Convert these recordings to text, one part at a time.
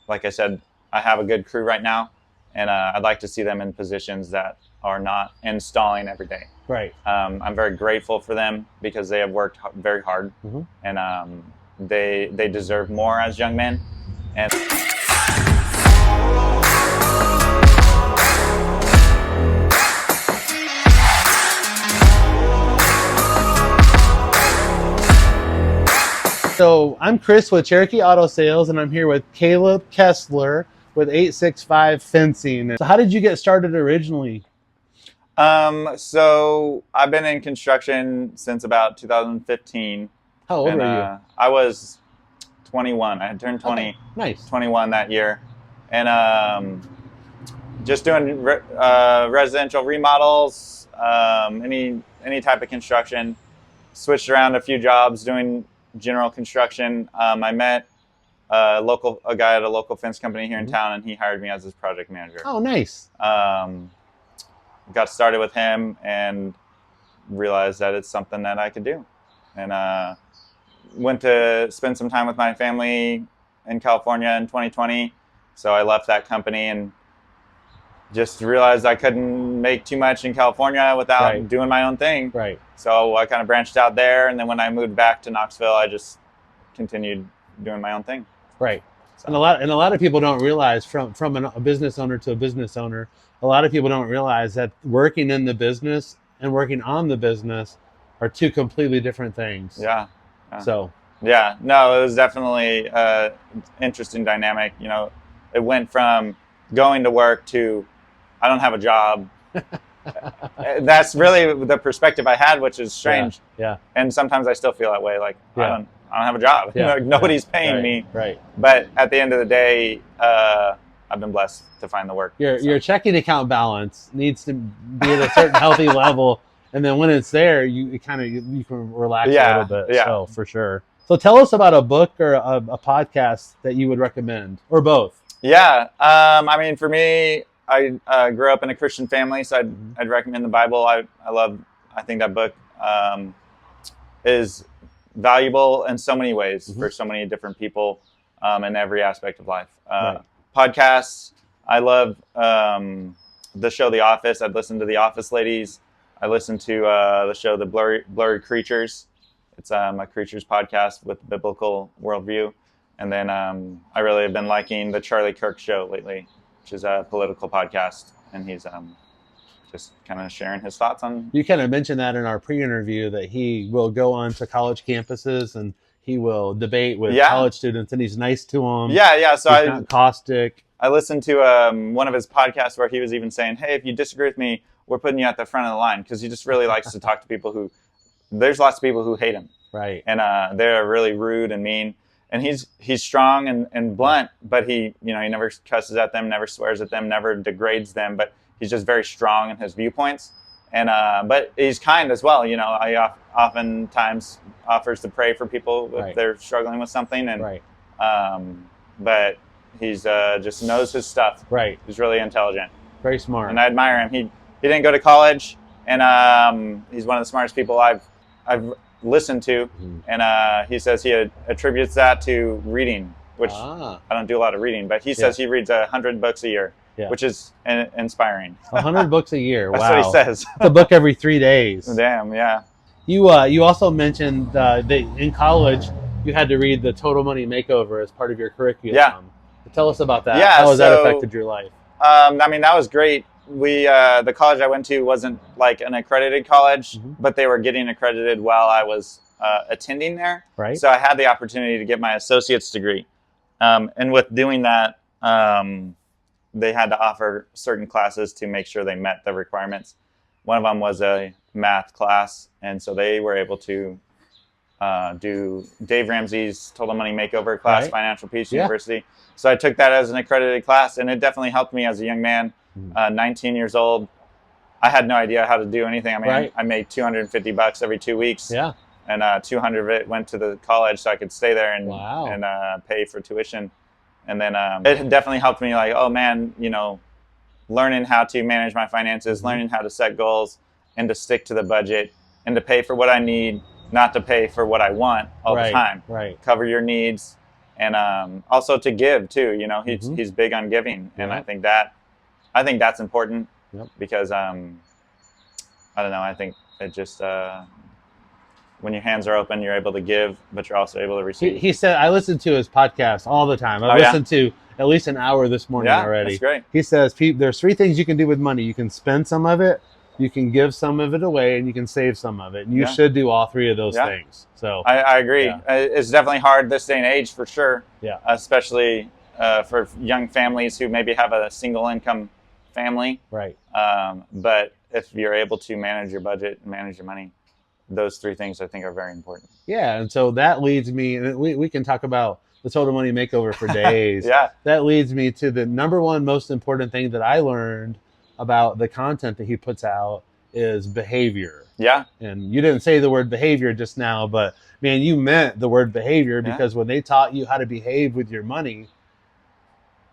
like I said, I have a good crew right now, and I'd like to see them in positions that are not installing every day. Right. I'm very grateful for them because they have worked very hard, and they deserve more as young men. And So I'm Chris with Cherokee Auto Sales, and I'm here with Caleb Kessler with 865 Fencing. So how did you get started originally? So I've been in construction since about 2015. How old were you? I was 21. I had turned 20. Okay. Nice. 21 that year, and just doing residential remodels, any type of construction. Switched around a few jobs doing general construction. I met a guy at a local fence company here in town, and he hired me as his project manager. Oh, nice. Got started with him and realized that it's something that I could do, and went to spend some time with my family in California in 2020. So I left that company and just realized I couldn't make too much in California without doing my own thing. Right. So I kind of branched out there, and then when I moved back to Knoxville, I just continued doing my own thing. Right. So. And a lot of people don't realize from a business owner to a business owner, a lot of people don't realize that working in the business and working on the business are two completely different things. Yeah. So. Yeah. No, it was definitely an interesting dynamic. You know, it went from going to work to I don't have a job. That's really the perspective I had, which is strange. Yeah. And sometimes I still feel that way. Like I don't have a job. Yeah. Nobody's paying me. Right. But at the end of the day, I've been blessed to find the work. Your checking account balance needs to be at a certain healthy level, and then when it's there, you can relax a little bit. Yeah. So for sure. So tell us about a book or a podcast that you would recommend, or both. Yeah. I mean, for me, I grew up in a Christian family, so I'd recommend the Bible. I think that book is valuable in so many ways for so many different people in every aspect of life. Podcasts, I love the show The Office. I'd listen to The Office Ladies. I listen to the show The Blurry Creatures. It's a creatures podcast with biblical worldview. And then I really have been liking the Charlie Kirk Show lately, which is a political podcast, and he's just kind of sharing his thoughts on. You kind of mentioned that in our pre-interview that he will go on to college campuses and he will debate with college students, and he's nice to them. Yeah. So he's not caustic. I listened to one of his podcasts where he was even saying, "Hey, if you disagree with me, we're putting you at the front of the line," because he just really likes to talk to people who. There's lots of people who hate him, right? And they're really rude and mean. And he's strong and blunt, but he never cusses at them, never swears at them, never degrades them. But he's just very strong in his viewpoints, and but he's kind as well. You know, I oftentimes offers to pray for people if they're struggling with something, and but he's just knows his stuff. Right. He's really intelligent, very smart, and I admire him. He didn't go to college, and he's one of the smartest people I've listened to, and he says he attributes that to reading, which I don't do a lot of reading, but he says he reads 100 books a year, which is inspiring. 100 books a year. That's wow. what he says. It's a book every 3 days. Damn, yeah. You also mentioned that in college you had to read the Total Money Makeover as part of your curriculum. Yeah. Tell us about that. Yeah, how has that affected your life? I mean, that was great. The college I went to wasn't like an accredited college, but they were getting accredited while I was attending there. Right. So I had the opportunity to get my associate's degree. And with doing that, they had to offer certain classes to make sure they met the requirements. One of them was a math class, and so they were able to do Dave Ramsey's Total Money Makeover class, Financial Peace University. So I took that as an accredited class, and it definitely helped me as a young man. 19 years old, I had no idea how to do anything. I mean, I made $250 every 2 weeks. Yeah. And 200 of it went to the college, so I could stay there and pay for tuition. And then it definitely helped me, like, oh man, learning how to manage my finances, learning how to set goals, and to stick to the budget, and to pay for what I need, not to pay for what I want all the time. Right. Cover your needs and also to give too. You know, he's Mm-hmm. he's big on giving, and Yeah. I think that's important Yep. because I don't know. I think it just when your hands are open, you're able to give, but you're also able to receive. He said, I listen to his podcast all the time. I've Oh, yeah? listened to at least an hour this morning Yeah, already. that's great. He says, there's 3 things you can do with money. You can spend some of it, you can give some of it away, and you can save some of it. And you Yeah. should do all 3 of those Yeah. things. So I agree. Yeah. It's definitely hard this day and age for sure. Yeah. Especially for young families who maybe have a single income family. Right. But if you're able to manage your budget and manage your money, those 3 things I think are very important. Yeah, and so that leads me, and we can talk about the total money makeover for days. Yeah. That leads me to the number one most important thing that I learned about the content that he puts out is behavior. Yeah. And you didn't say the word behavior just now, but man, you meant the word behavior, because when they taught you how to behave with your money,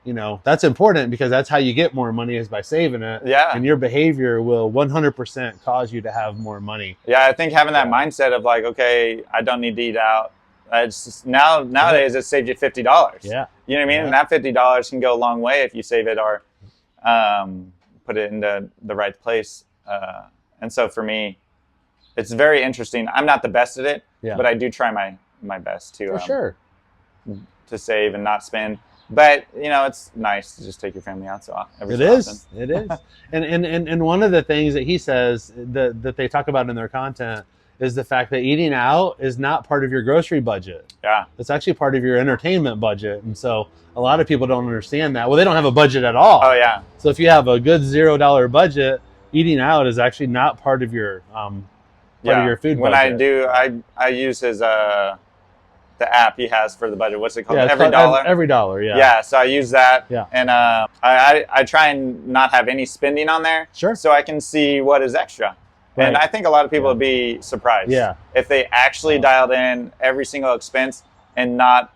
you know, that's important, because that's how you get more money, is by saving it. Yeah. And your behavior will 100% cause you to have more money. Yeah, I think having that mindset of like, okay, I don't need to eat out. It's just nowadays it saves you $50. Yeah. You know what I mean? Yeah. And that $50 can go a long way if you save it or put it into the right place. And so for me, it's very interesting. I'm not the best at it, but I do try my best to For sure. to save and not spend. But you know, it's nice to just take your family out every It so is. often. It is. And one of the things that he says that they talk about in their content is the fact that eating out is not part of your grocery budget. Yeah. It's actually part of your entertainment budget. And so a lot of people don't understand that. Well, they don't have a budget at all. Oh yeah. So if you have a good $0 budget, eating out is actually not part of your part of your food when budget. I use his the app he has for the budget. What's it called? Yeah, Every dollar. Every dollar, yeah. Yeah, so I use that. Yeah. And I try and not have any spending on there. Sure. So I can see what is extra. Right. And I think a lot of people would be surprised. Yeah. If they actually dialed in every single expense and not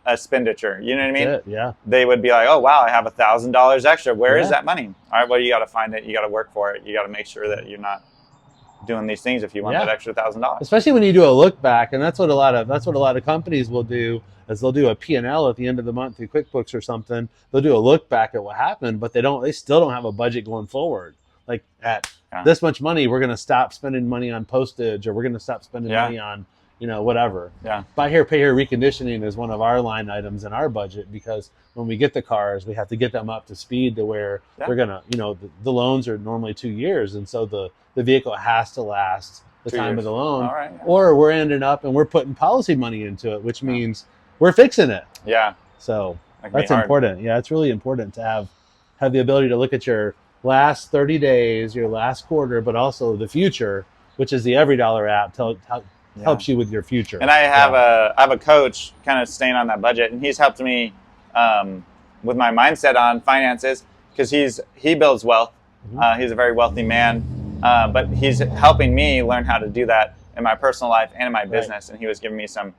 expenditure. You know what I mean? That's it, yeah. They would be like, oh, wow, I have $1,000 extra. Where is that money? All right, well, you got to find it. You got to work for it. You got to make sure that you're not doing these things if you want that extra $1,000. Especially when you do a look back, and that's what a lot of companies will do, is they'll do a P&L at the end of the month through QuickBooks or something. They'll do a look back at what happened, but they still don't have a budget going forward. Like at this much money, we're going to stop spending money on postage, or we're going to stop spending money on, you know, whatever. Yeah. Buy here, pay here reconditioning is one of our line items in our budget, because when we get the cars, we have to get them up to speed to where they're going to, you know, the loans are normally 2 years. And so the vehicle has to last the 2 time years. of the loan. All right. Or we're ending up and we're putting policy money into it, which means we're fixing it. Yeah. So That can be that's hard. important. Yeah, it's really important to have the ability to look at your last 30 days, your last quarter, but also the future, which is the Every Dollar app. Helps you with your future. And I have a coach kind of staying on that budget, and he's helped me with my mindset on finances, because he builds wealth. He's a very wealthy man, but he's helping me learn how to do that in my personal life and in my business. And he was giving me some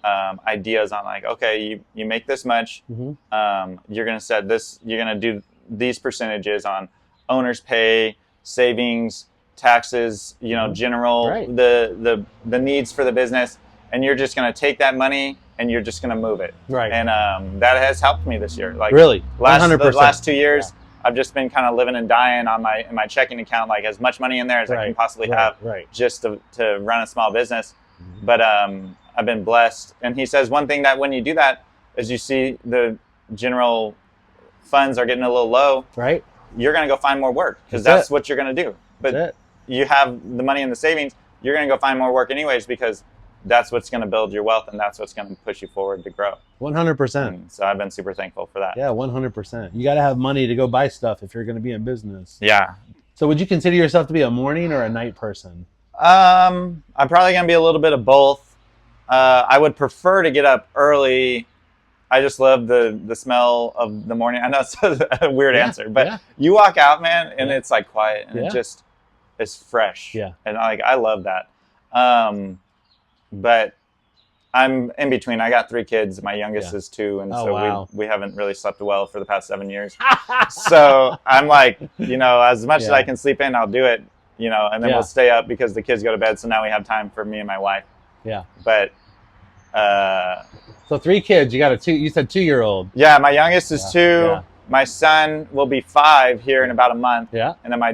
ideas on like, okay, you make this much, you're going to set this, you're going to do these percentages on owner's pay, savings, taxes, you know, general, the needs for the business, and you're just going to take that money and you're just going to move it. Right. And that has helped me this year. Like really, the 100%. last 2 years, I've just been kind of living and dying on my checking account, like as much money in there as I can possibly have, just to run a small business. But I've been blessed. And he says one thing that when you do that is you see the general funds are getting a little low. Right. You're going to go find more work, because that's what you're going to do. But you have the money in the savings, you're going to go find more work anyways, because that's what's going to build your wealth, and that's what's going to push you forward to grow. 100%. So I've been super thankful for that. Yeah, 100%. You got to have money to go buy stuff if you're going to be in business. Yeah. So would you consider yourself to be a morning or a night person? I'm probably going to be a little bit of both. I would prefer to get up early. I just love the smell of the morning. I know it's a weird answer, but you walk out, man, and it's like quiet, and it just is fresh. Yeah. And I love that. But I'm in between. I got 3 kids. My youngest is 2, and we haven't really slept well for the past 7 years. So I'm like, you know, as much as I can sleep in, I'll do it, you know, and then we'll stay up because the kids go to bed. So now we have time for me and my wife. Yeah. But So 3 kids. You got you said 2-year-old. Yeah, my youngest is 2. Yeah. My son will be 5 here in about a month. Yeah. And then my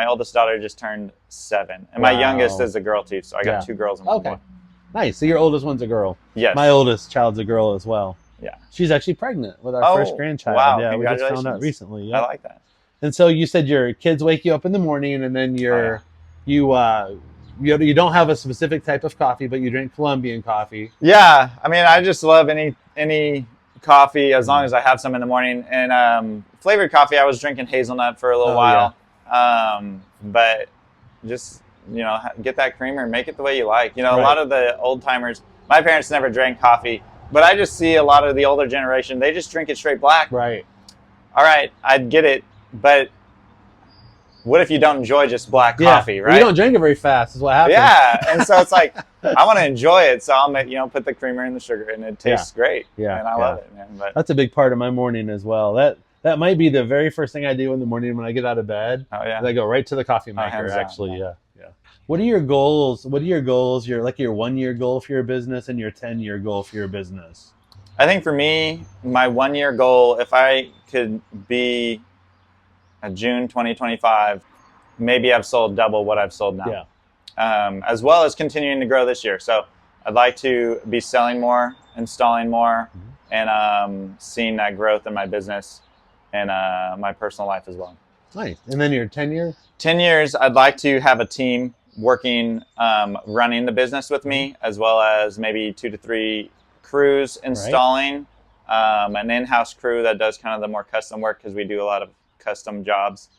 oldest daughter just turned 7. And my youngest is a girl too. So I got 2 girls and 1 boy. Nice. So your oldest one's a girl. Yes. My oldest child's a girl as well. Yeah. She's actually pregnant with our first grandchild. Wow. Yeah, Congratulations. we just found out recently. Yeah. I like that. And so you said your kids wake you up in the morning, and then you don't have a specific type of coffee, but you drink Colombian coffee. Yeah. I mean, I just love any coffee as long as I have some in the morning. And flavored coffee, I was drinking hazelnut for a little while. Yeah. But just, get that creamer and make it the way you like. A lot of the old timers, my parents never drank coffee, but I just see a lot of the older generation, they just drink it straight black. Right. All right, I'd get it, but what if you don't enjoy just black coffee, right? You don't drink it very fast is what happens. Yeah, and so it's like, I want to enjoy it, so I'll make, put the creamer in the sugar, and it tastes great. Yeah, and I love it, man. But that's a big part of my morning as well. That might be the very first thing I do in the morning when I get out of bed. Oh yeah. I go right to the coffee maker. Actually, yeah. What are your goals? Your 1-year goal for your business and your 10-year goal for your business? I think for me, my 1-year goal, if I could be June 2025, maybe I've sold double what I've sold now. Yeah. As well as continuing to grow this year. So I'd like to be selling more, installing more, and seeing that growth in my business and my personal life as well. Nice. And then your 10 years? 10 years, I'd like to have a team working, running the business with me, as well as maybe 2 to 3 crews installing, an in-house crew that does kind of the more custom work, because we do a lot of custom jobs.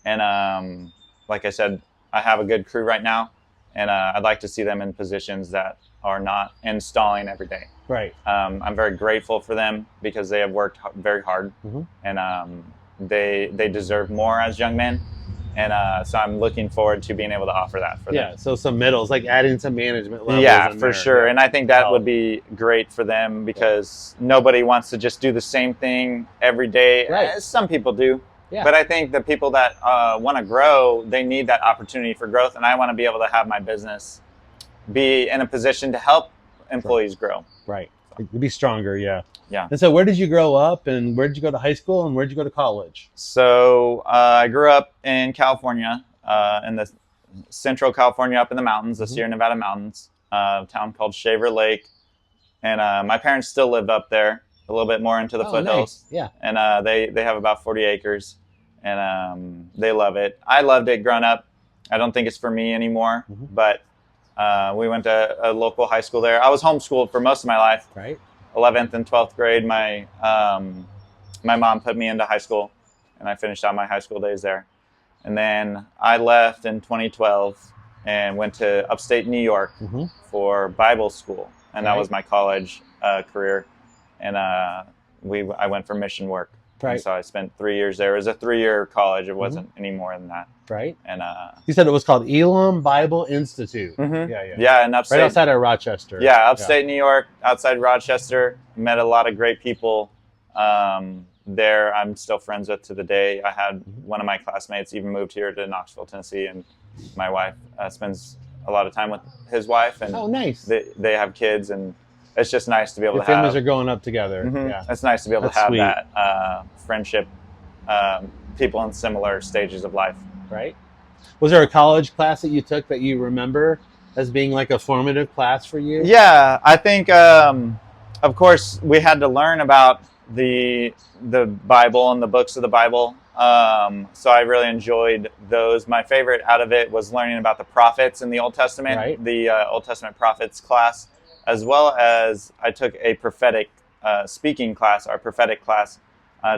And like I said, I have a good crew right now, and I'd like to see them in positions that are not installing every day. Right. I'm very grateful for them because they have worked very hard, and they deserve more as young men. And so I'm looking forward to being able to offer that for them. Yeah, so some middles, like adding some management levels. Yeah, for sure. And I think that would be great for them, because nobody wants to just do the same thing every day. Right. Some people do. Yeah. But I think the people that want to grow, they need that opportunity for growth. And I want to be able to have my business be in a position to help employees grow. Right. To be stronger, yeah. Yeah. And so where did you grow up, and where did you go to high school, and where did you go to college? So I grew up in California, in the central California, up in the mountains, the Sierra Nevada mountains, a town called Shaver Lake. And my parents still live up there, a little bit more into the foothills. Nice. Yeah. And they have about 40 acres, and they love it. I loved it growing up. I don't think it's for me anymore, but we went to a local high school there. I was homeschooled for most of my life. Right. 11th and 12th grade, my mom put me into high school, and I finished out my high school days there. And then I left in 2012 and went to upstate New York for Bible school, and that was my college career. And I went for mission work. Right. And so I spent 3 years there. It was a 3-year college. It wasn't any more than that. Right. And you said it was called Elam Bible Institute. Yeah, and upstate, right outside of Rochester. Yeah, upstate New York, outside Rochester. Met a lot of great people there. I'm still friends with to the day. I had one of my classmates even moved here to Knoxville, Tennessee, and my wife spends a lot of time with his wife. And nice. They have kids, and it's just nice to be able to have. Families are growing up together. Yeah, it's nice to be able to have that friendship, people in similar stages of life. Right. Was there a college class that you took that you remember as being like a formative class for you? Yeah, I think, of course, we had to learn about the Bible and the books of the Bible. So I really enjoyed those. My favorite out of it was learning about the prophets in the Old Testament, the Old Testament prophets class, as well as I took a prophetic speaking class, our prophetic class,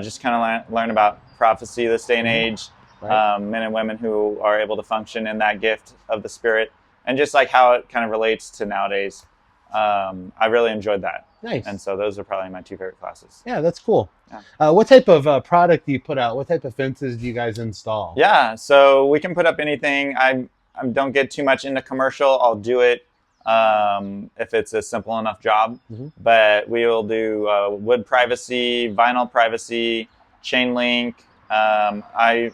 just kind of learn about prophecy this day and age. Men and women who are able to function in that gift of the Spirit, and just like how it kind of relates to nowadays. I really enjoyed that. Nice. And so those are probably my 2 favorite classes. Yeah, that's cool. Yeah. What type of product do you put out? What type of fences do you guys install? Yeah, so we can put up anything. I don't get too much into commercial. I'll do it if it's a simple enough job. But we will do wood privacy, vinyl privacy, chain link. I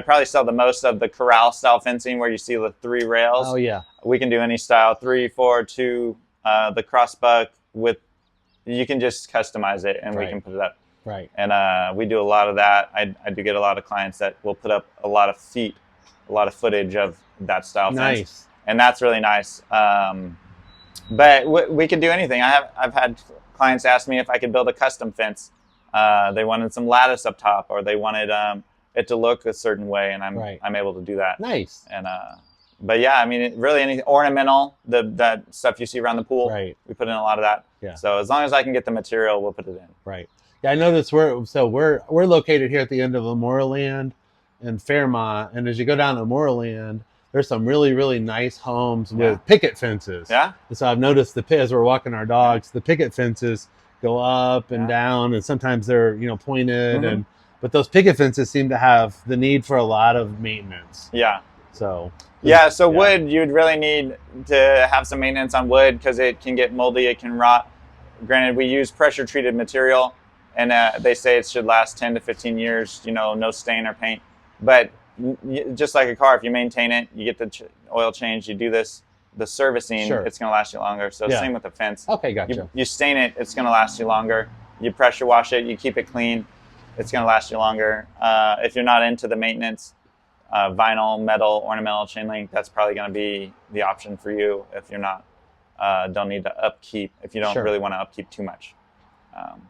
probably sell the most of the corral style fencing where you see the 3 rails. Oh yeah. We can do any style, 3, 4, 2, the crossbuck with, you can just customize it and we Right. can put it up. Right. And we do a lot of that. I do get a lot of clients that will put up a lot of footage of that style fence. Nice. And that's really nice. But we could do anything. I've had clients ask me if I could build a custom fence. They wanted some lattice up top, or they wanted it to look a certain way, and I'm able to do that. Nice. And but yeah, I mean, really anything ornamental, that stuff you see around the pool. Right. We put in a lot of that. Yeah. So as long as I can get the material, we'll put it in. Right. Yeah, I noticed we're located here at the end of Memorial and Fairmont, and as you go down to Memorial, there's some really, really nice homes with picket fences. Yeah. And so I've noticed as we're walking our dogs, the picket fences go up and down, and sometimes they're pointed, but those picket fences seem to have the need for a lot of maintenance. Yeah. So. Yeah. So wood, you'd really need to have some maintenance on wood because it can get moldy, it can rot. Granted, we use pressure treated material, and they say it should last 10 to 15 years. No stain or paint, but just like a car, if you maintain it, you get the oil change, you do the servicing, it's going to last you longer. So same with the fence. Okay, gotcha. You stain it, it's going to last you longer. You pressure wash it, you keep it clean, it's going to last you longer. If you're not into the maintenance, vinyl, metal, ornamental chain link, that's probably going to be the option for you if you're not don't need to upkeep, if you don't really want to upkeep too much.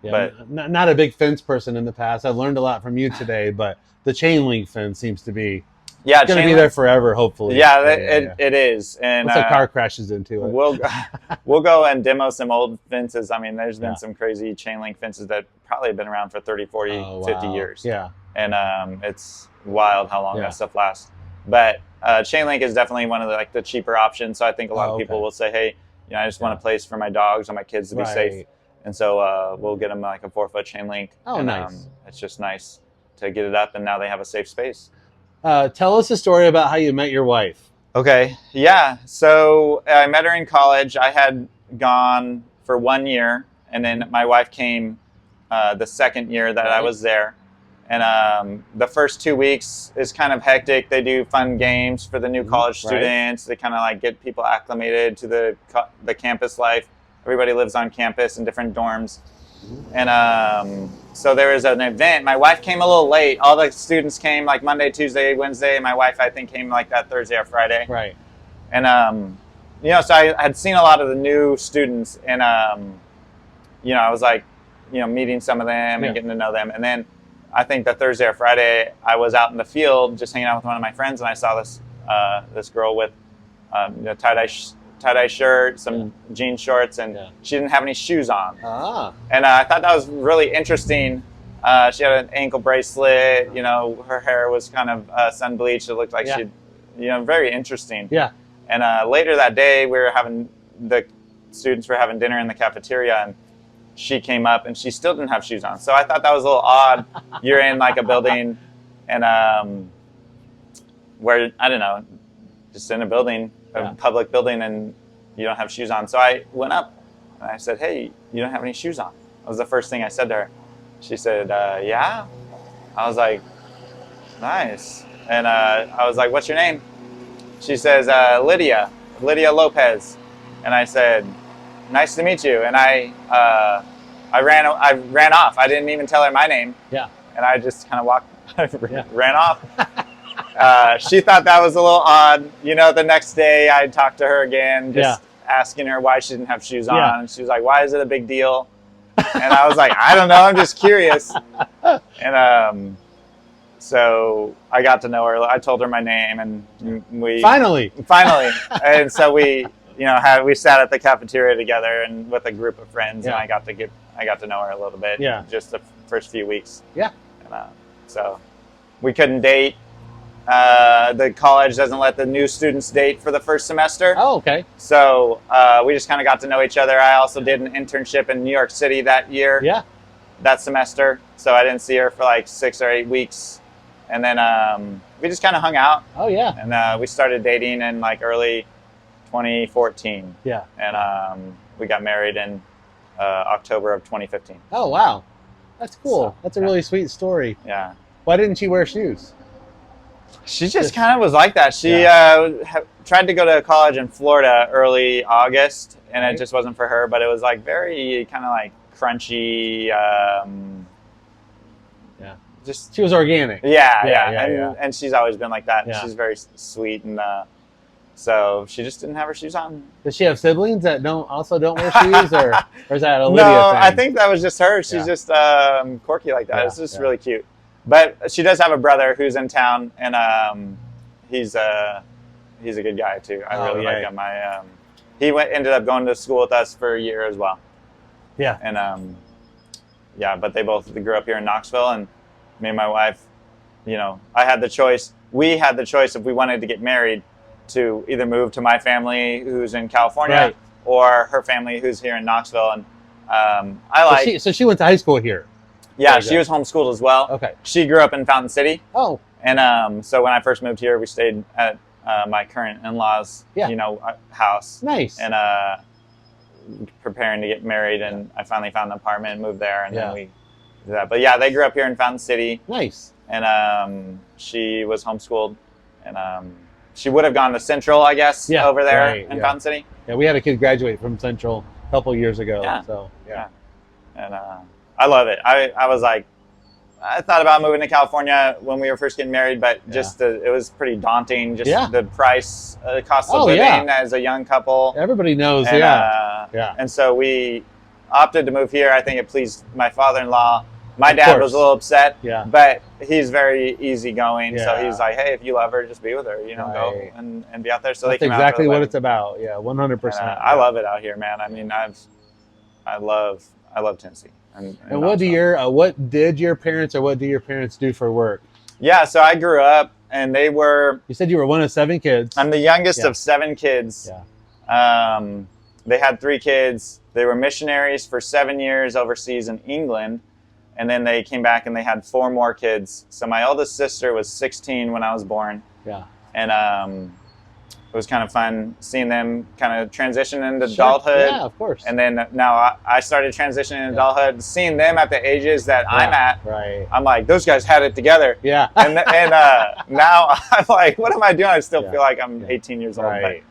But I'm not a big fence person in the past. I've learned a lot from you today, but the chain link fence seems to be going to be there forever, hopefully. Yeah, it is. And once a car crashes into it, we'll go and demo some old fences. I mean, there's been some crazy chain link fences that probably have been around for 30, 40, 50 years. Yeah. And it's wild how long that stuff lasts. But chain link is definitely one of the cheaper options. So I think a lot of people will say, hey, I just want a place for my dogs or my kids to be safe. And so we'll get them like a 4-foot chain link. Oh, and, nice. It's just nice to get it up, and now they have a safe space. Tell us a story about how you met your wife. Okay. Yeah. So I met her in college. I had gone for 1 year, and then my wife came the second year that I was there. And the first 2 weeks is kind of hectic. They do fun games for the new college students. They kind of get people acclimated to the campus life. Everybody lives on campus in different dorms. And so there was an event. My wife came a little late. All the students came Monday, Tuesday, Wednesday. My wife, I think, came that Thursday or Friday. Right. And, so I had seen a lot of the new students. And, I was meeting some of them and getting to know them. And then I think that Thursday or Friday, I was out in the field just hanging out with one of my friends. And I saw this girl with tie-dye shirt, some jean shorts, and she didn't have any shoes on. And I thought that was really interesting. She had an ankle bracelet. Her hair was kind of sun bleached. It looked like she'd, very interesting. Yeah. And later that day, the students were having dinner in the cafeteria, and she came up, and she still didn't have shoes on. So I thought that was a little odd. You're in a building, and where, I don't know, just in a building, a public building, and you don't have shoes on. So I went up and I said, hey, you don't have any shoes on. That was the first thing I said to her. She said, yeah. I was like, nice. And I was like, what's your name? She says, Lydia Lopez. And I said, nice to meet you. And I ran off. I didn't even tell her my name. Yeah. And I just kind of ran off. She thought that was a little odd. The next day I talked to her again, just asking her why she didn't have shoes on. And she was like, why is it a big deal? And I was like, I don't know. I'm just curious. And so I got to know her. I told her my name, and we finally. And so we sat at the cafeteria together and with a group of friends, and I got to know her a little bit. Just the first few weeks. Yeah. And, so we couldn't date. The college doesn't let the new students date for the first semester. Oh, okay. So we just kind of got to know each other. I also did an internship in New York City that year. Yeah. That semester. So I didn't see her for 6 or 8 weeks. And then we just kind of hung out. Oh, yeah. And we started dating in early 2014. Yeah. And we got married in October of 2015. Oh, wow. That's cool. So, that's a really sweet story. Yeah. Why didn't you wear shoes? She just kind of was like that. She tried to go to college in Florida early August, and it just wasn't for her. But it was like very kind of like crunchy. Just she was organic. And she's always been like that. Yeah. She's very sweet, and so she just didn't have her shoes on. Does she have siblings that don't wear shoes, or is that a Lydia No, thing? I think that was just her. She's just quirky like that. It's just really cute. But she does have a brother who's in town, and he's a good guy too. I really like him. He ended up going to school with us for a year as well. Yeah. And but they both grew up here in Knoxville, and me and my wife, I had the choice. We had the choice if we wanted to get married to either move to my family who's in California or her family who's here in Knoxville. And So she went to high school here. Yeah, she was homeschooled as well. Okay. She grew up in Fountain City. Oh. And so when I first moved here, we stayed at my current in-laws, house. Nice. And preparing to get married, and I finally found an apartment and moved there, and then we did that. But yeah, they grew up here in Fountain City. Nice. And she was homeschooled, and she would have gone to Central, I guess, over there in Fountain City. Yeah, we had a kid graduate from Central a couple years ago. Yeah. So And I love it. I was like, I thought about moving to California when we were first getting married, but just it was pretty daunting. Just the price, cost of living as a young couple. Everybody knows. And, yeah. And so we opted to move here. I think it pleased my father-in-law. My dad was a little upset, but he's very easygoing. So he's like, hey, if you love her, just be with her. Go and be out there. So that's they came exactly out what it's about. Yeah, 100%. I love it out here, man. I mean, I love Tennessee. And what do what do your parents do for work? Yeah, so I grew up, and they were. You said you were one of 7 kids. I'm the youngest of 7 kids. Yeah. They had 3 kids. They were missionaries for 7 years overseas in England, and then they came back and they had 4 more kids. So my oldest sister was 16 when I was born. Yeah. And it was kind of fun seeing them kind of transition into adulthood. Yeah, of course. And then now I started transitioning into adulthood, seeing them at the ages that I'm at. Right. I'm like, those guys had it together. Yeah. And now I'm like, what am I doing? I still feel like I'm 18 years old. Right.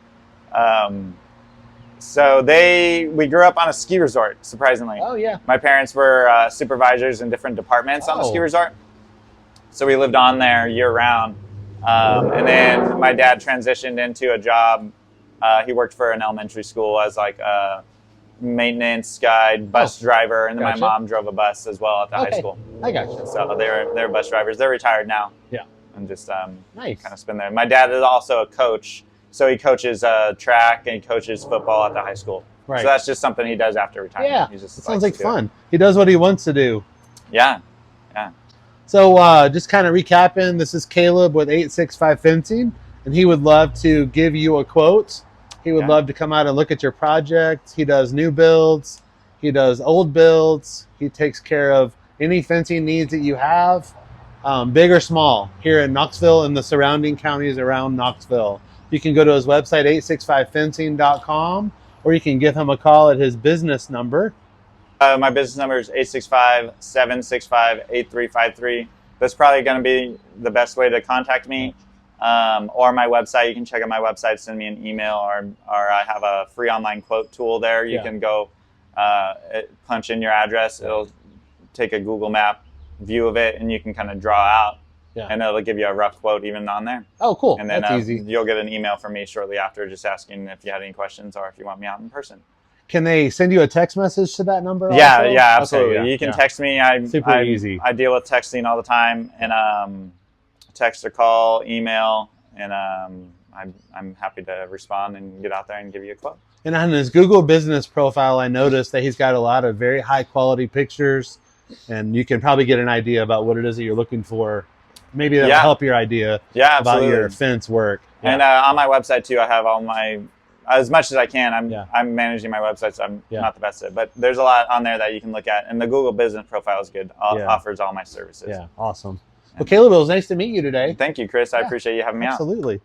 But, so we grew up on a ski resort, surprisingly. Oh, yeah. My parents were supervisors in different departments on the ski resort. So we lived on there year round. And then my dad transitioned into a job. He worked for an elementary school as like a maintenance guy, bus driver, and then my mom drove a bus as well at the high school. I got you. So they're bus drivers. They're retired now. Yeah. And just nice. kind of spend there. My dad is also a coach, so he coaches track and he coaches football at the high school. Right. So that's just something he does after retirement. Yeah. He just sounds like fun. He does what he wants to do. Yeah. Yeah. So just kind of recapping, this is Caleb with 865 Fencing, and he would love to give you a quote. He would love to come out and look at your project. He does new builds. He does old builds. He takes care of any fencing needs that you have, big or small, here in Knoxville and the surrounding counties around Knoxville. You can go to his website, 865fencing.com, or you can give him a call at his business number. My business number is 865-765-8353. That's probably going to be the best way to contact me. Or my website. You can check out my website, send me an email, or I have a free online quote tool there. You can go punch in your address. It'll take a Google map view of it, and you can kind of draw out. Yeah. And it'll give you a rough quote even on there. Oh, cool. And then that's easy. You'll get an email from me shortly after just asking if you had any questions or if you want me out in person. Can they send you a text message to that number? Yeah, also? yeah, absolutely. Okay, you can text me. Super easy. I deal with texting all the time, and text or call, email, and I'm happy to respond and get out there and give you a quote. And on his Google business profile, I noticed that he's got a lot of very high quality pictures, and you can probably get an idea about what it is that you're looking for. Maybe that'll help your idea about your fence work. Yeah. And on my website too, I have all my, as much as I can, I'm managing my website, so I'm not the best at it. But there's a lot on there that you can look at, and the Google business profile is good. Offers all my services. Yeah, awesome. Well, Caleb, it was nice to meet you today. Thank you, Chris. I appreciate you having me out. Absolutely.